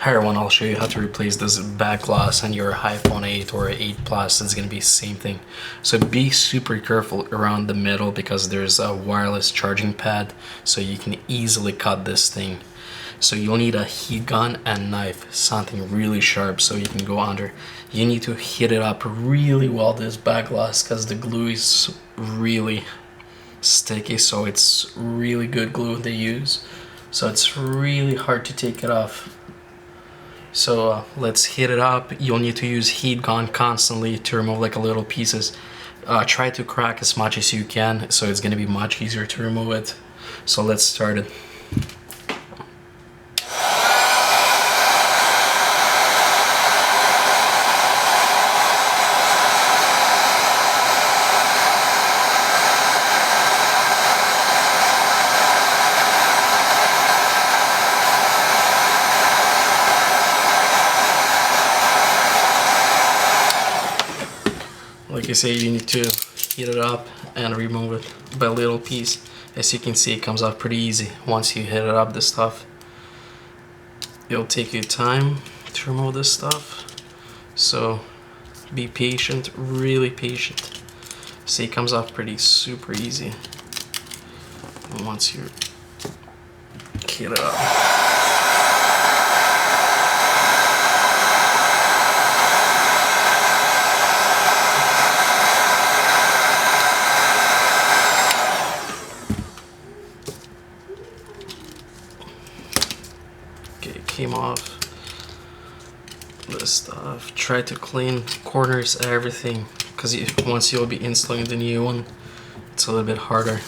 higher one, I'll show you how to replace this back glass on your iPhone 8 or 8 Plus. It's gonna be the same thing. So be super careful around the middle because there's a wireless charging pad, so you can easily cut this thing. So you'll need a heat gun and knife, something really sharp so you can go under. You need to heat it up really well, this back glass, because the glue is really sticky, so it's really good glue they use. So it's really hard to take it off. So let's heat it up. You'll need to use heat gun constantly to remove like a little pieces. Try to crack as much as you can, so it's gonna be much easier to remove it. So let's start it. Like I say, you need to heat it up and remove it by little piece. As you can see, it comes out pretty easy once you heat it up, this stuff. It'll take you time to remove this stuff, so be patient, really patient. See, it comes off pretty super easy once you heat it up. Came off this stuff. Try to clean corners, everything, because once you'll be installing the new one, it's a little bit harder.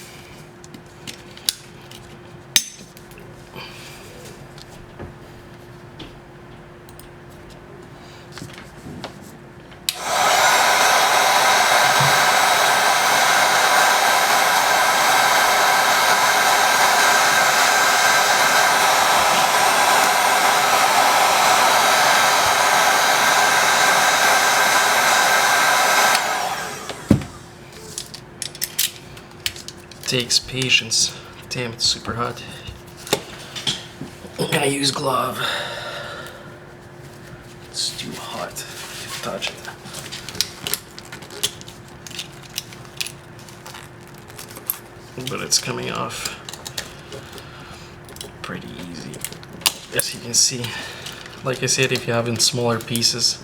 Takes patience. Damn, it's super hot. I'm gonna use glove. It's too hot to touch it. But it's coming off pretty easy. As you can see, like I said, if you have in smaller pieces,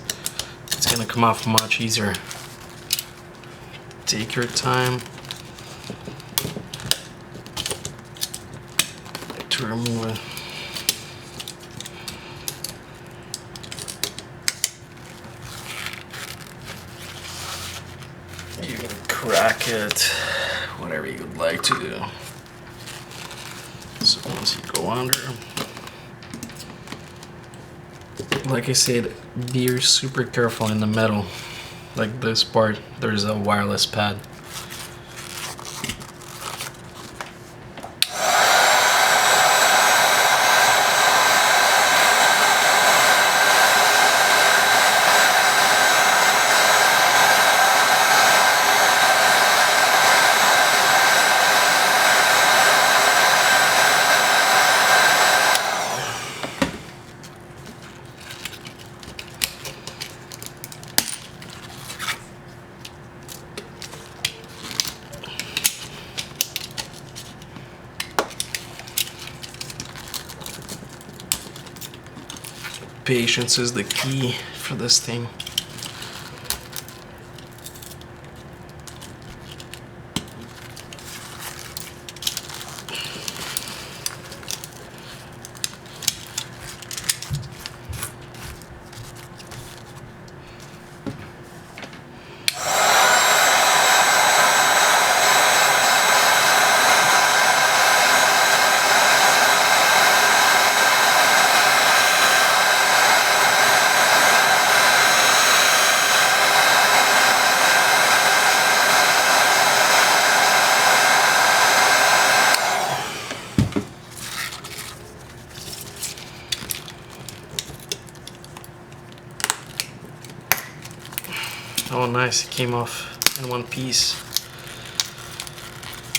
it's gonna come off much easier. Take your time to remove it. You can crack it, whatever you would like to do. So once you go under, like I said, be super careful in the middle. Like this part, there's a wireless pad. Patience is the key for this thing. Oh nice, it came off in one piece.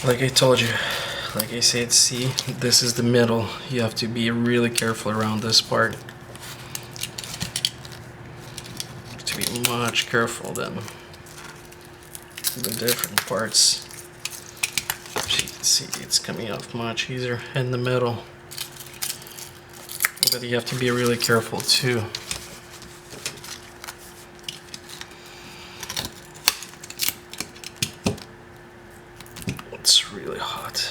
Like I told you, like I said, see, this is the middle. You have to be really careful around this part. to be much careful than the different parts. As you can see, it's coming off much easier in the middle. But you have to be really careful too. It's really hot.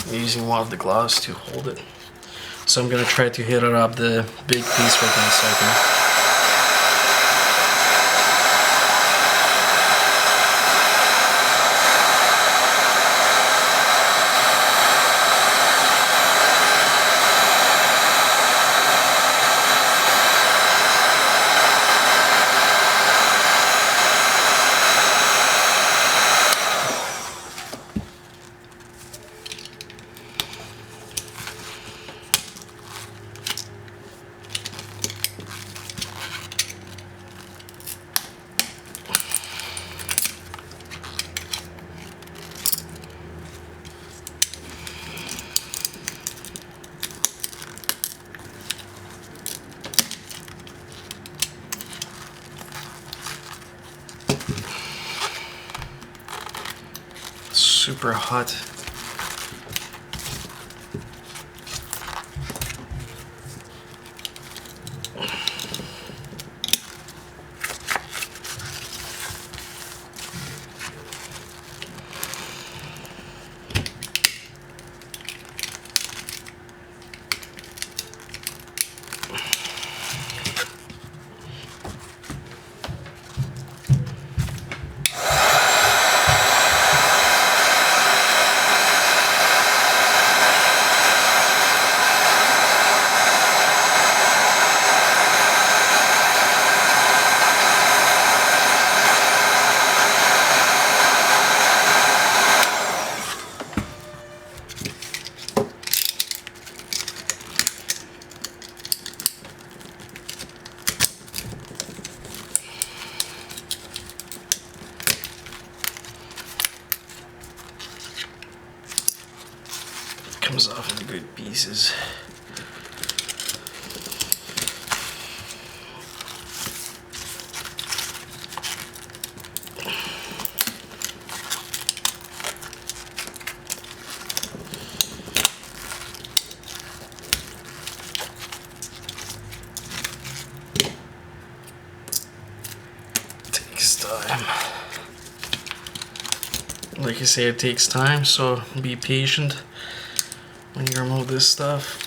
I'm using one of the gloves to hold it. So I'm gonna try to hit it up the big piece right in a second. Super hot. Comes off in good pieces. Takes time. Like I say, it takes time, so be patient when you remove this stuff.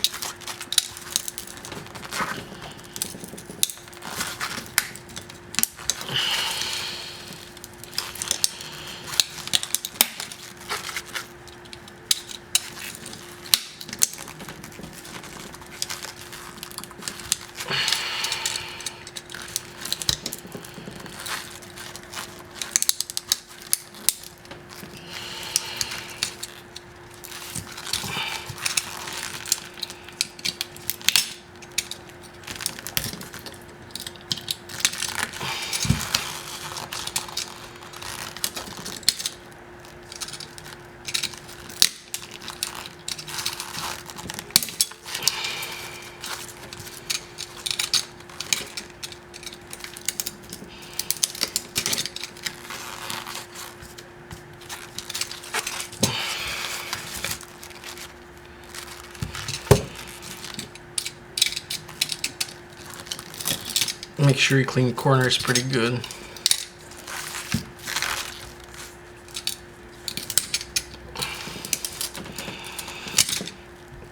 Make sure you clean the corners pretty good.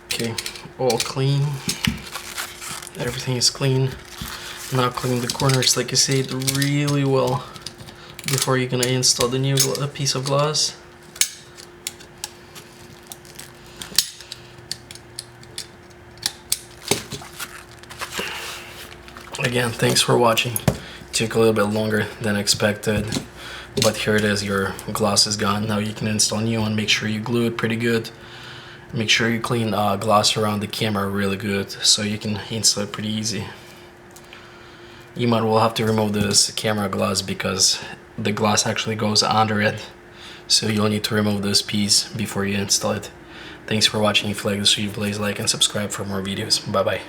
Okay, all clean. Everything is clean. Now clean the corners, like I said, really well before you're gonna install the new piece of glass. Again, thanks for watching. Took a little bit longer than expected, but here it is, your glass is gone. Now you can install a new one. Make sure you glue it pretty good. Make sure you clean glass around the camera really good so you can install it pretty easy. You might well have to remove this camera glass because the glass actually goes under it, so you'll need to remove this piece before you install it. Thanks for watching. If you like this video, please like and subscribe for more videos. Bye bye.